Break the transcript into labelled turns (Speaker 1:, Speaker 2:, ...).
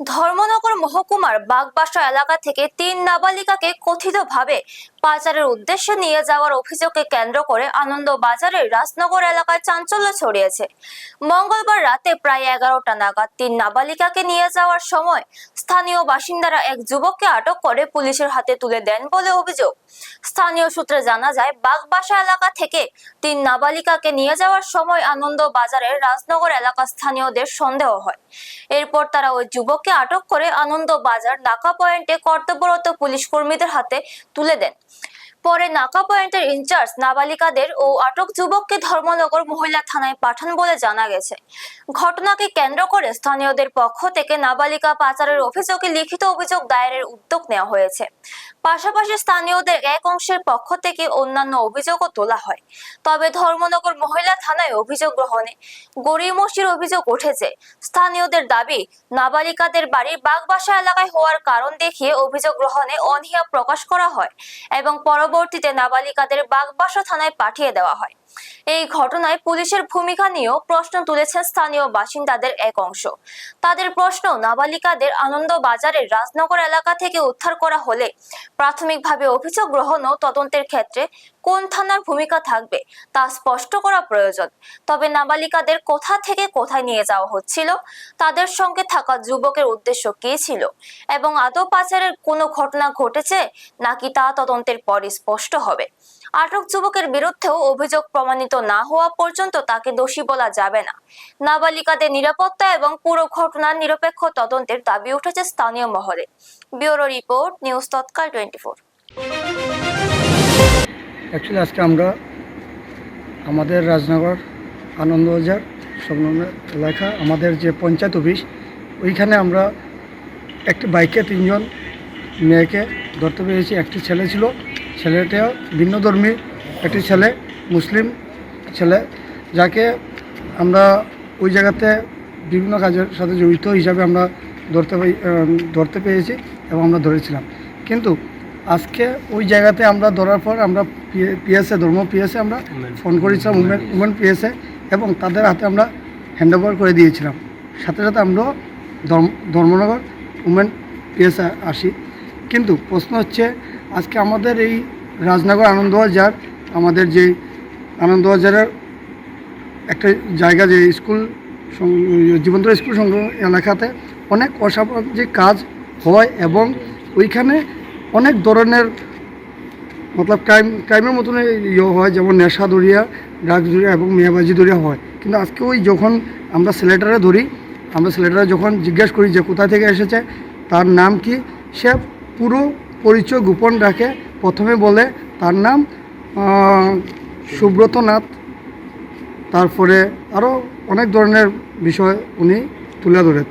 Speaker 1: ধর্মনগর মহকুমার বাগবাসা এলাকা থেকে 3 নাবালিকাকে কথিতভাবে পাচারের উদ্দেশ্যে নিয়ে যাওয়ার অভিযোগকে কেন্দ্র করে আনন্দবাজারের রাজনগর এলাকায় চাঞ্চল্য ছড়িয়েছে। মঙ্গলবার রাতে প্রায় 11টা নাগাদ 3 নাবালিকাকে নিয়ে যাওয়ার সময় স্থানীয় বাসিন্দারা এক যুবককে আটক করে পুলিশের হাতে তুলে দেন বলে অভিযোগ। স্থানীয় সূত্রে জানা যায়, বাগবাসা এলাকা থেকে 3 নাবালিকাকে নিয়ে যাওয়ার সময় আনন্দবাজারের রাজনগর এলাকার স্থানীয়দের সন্দেহ হয়। এরপর তারা ওই যুবককে আটক করে আনন্দবাজার নাকা পয়েন্টে কর্তব্যরত পুলিশ কর্মীদের হাতে তুলে দেন। পরে নাকা পয়েন্টের ইনচার্জ নাবালিকাদের ও আটক যুবককে ধর্মনগর মহিলা থানায় পাঠান বলে জানা গেছে। ঘটনাকে কেন্দ্র করে স্থানীয়দের পক্ষ থেকে নাবালিকা পাচারের অভিযোগে লিখিত অভিযোগ দায়েরের উদ্যোগ নেওয়া হয়েছে। পাশাপাশি স্থানীয়দের এক অংশের পক্ষ থেকে অন্যান্য অভিযোগও তোলা হয়। তবে ধর্মনগর মহিলা থানায় অভিযোগ গ্রহণে গড়িমসির অভিযোগ উঠেছে। স্থানীয়দের দাবি, নাবালিকাদের বাড়ি বাগবাসা এলাকায় হওয়ার কারণ দেখিয়ে অভিযোগ গ্রহণে অনীহা প্রকাশ করা হয় এবং পরবর্তীতে নাবালিকাদের বাগবাসা থানায় পাঠিয়ে দেওয়া হয়। এই ঘটনায় পুলিশের ভূমিকা নিয়েও প্রশ্ন তুলেছেন স্থানীয় বাসিন্দাদের এক অংশ। তাদের প্রশ্ন, নাবালিকাদের আনন্দবাজারের রাজনগর এলাকা থেকে উদ্ধার করা হলে প্রাথমিকভাবে অভিযোগ গ্রহণ ও তদন্তের ক্ষেত্রে কোন থানার ভূমিকা থাকবে তা স্পষ্ট করা প্রয়োজন। তবে নাবালিকাদের কোথা থেকে কোথায় নিয়ে যাওয়া হচ্ছিল, তাদের সঙ্গে থাকা যুবকের উদ্দেশ্য কি ছিল এবং আদৌ পাচারের কোনো ঘটনা ঘটেছে নাকি তা তদন্তের পরই স্পষ্ট হবে। আটক যুবকের বিরুদ্ধেও অভিযোগ প্রমাণিত না হওয়া পর্যন্ত তাকে দোষী বলা যাবে না। নাবালিকাদের নিরাপত্তা এবং পুরো ঘটনার নিরপেক্ষ তদন্তের দাবি উঠেছে স্থানীয় মহলে। ব্যুরো রিপোর্ট, নিউজ তৎকাল 24।
Speaker 2: অ্যাকচুয়ালি আজকে আমরা আমাদের রাজনগর আনন্দবাজার সংলগ্ন এলাকা আমাদের যে পঞ্চায়েত অফিস, ওইখানে আমরা একটি বাইকে 3 জন মেয়েকে ধরতে পেরেছি। একটি ছেলে ছিল, ছেলেটা ভিন্নধর্মী, একটি ছেলে মুসলিম ছেলে, যাকে আমরা ওই জায়গাতে বিভিন্ন কাজের সাথে জড়িত হিসাবে আমরা ধরতে পেরেছি এবং আমরা ধরেছিলাম। কিন্তু আজকে ওই জায়গাতে আমরা ধরার পর আমরা পিএসএ ধর্ম পিএসএ আমরা ফোন করেছিলাম, উমেন পিএসএ, এবং তাদের হাতে আমরা হ্যান্ডওভার করে দিয়েছিলাম। সাথে সাথে আমরা ধর্মনগর উমেন পিএসএ আসি। কিন্তু প্রশ্ন হচ্ছে, আজকে আমাদের এই রাজনগর আনন্দবাজার, আমাদের যে আনন্দবাজারের একটা জায়গা, যে স্কুল জীবন্ত স্কুল সংলগ্ন এলাকাতে অনেক অসামাজিক কাজ হয় এবং ওইখানে অনেক ধরনের মতলব ক্রাইমের মতন হয়, যেমন নেশা দরিয়া, ড্রাগস দরিয়া এবং মেয়াবাজি দরিয়া হয়। কিন্তু আজকে ওই যখন আমরা ছেলেটারে ধরি, আমরা ছেলেটারা যখন জিজ্ঞেস করি যে কোথা থেকে এসেছে, তার নাম কি, সে পুরো পরিচয় গোপন রাখে। প্রথমে বলে তার নাম সুব্রত নাথ, তারপরে আরও অনেক ধরনের বিষয় উনি তুলে ধরে।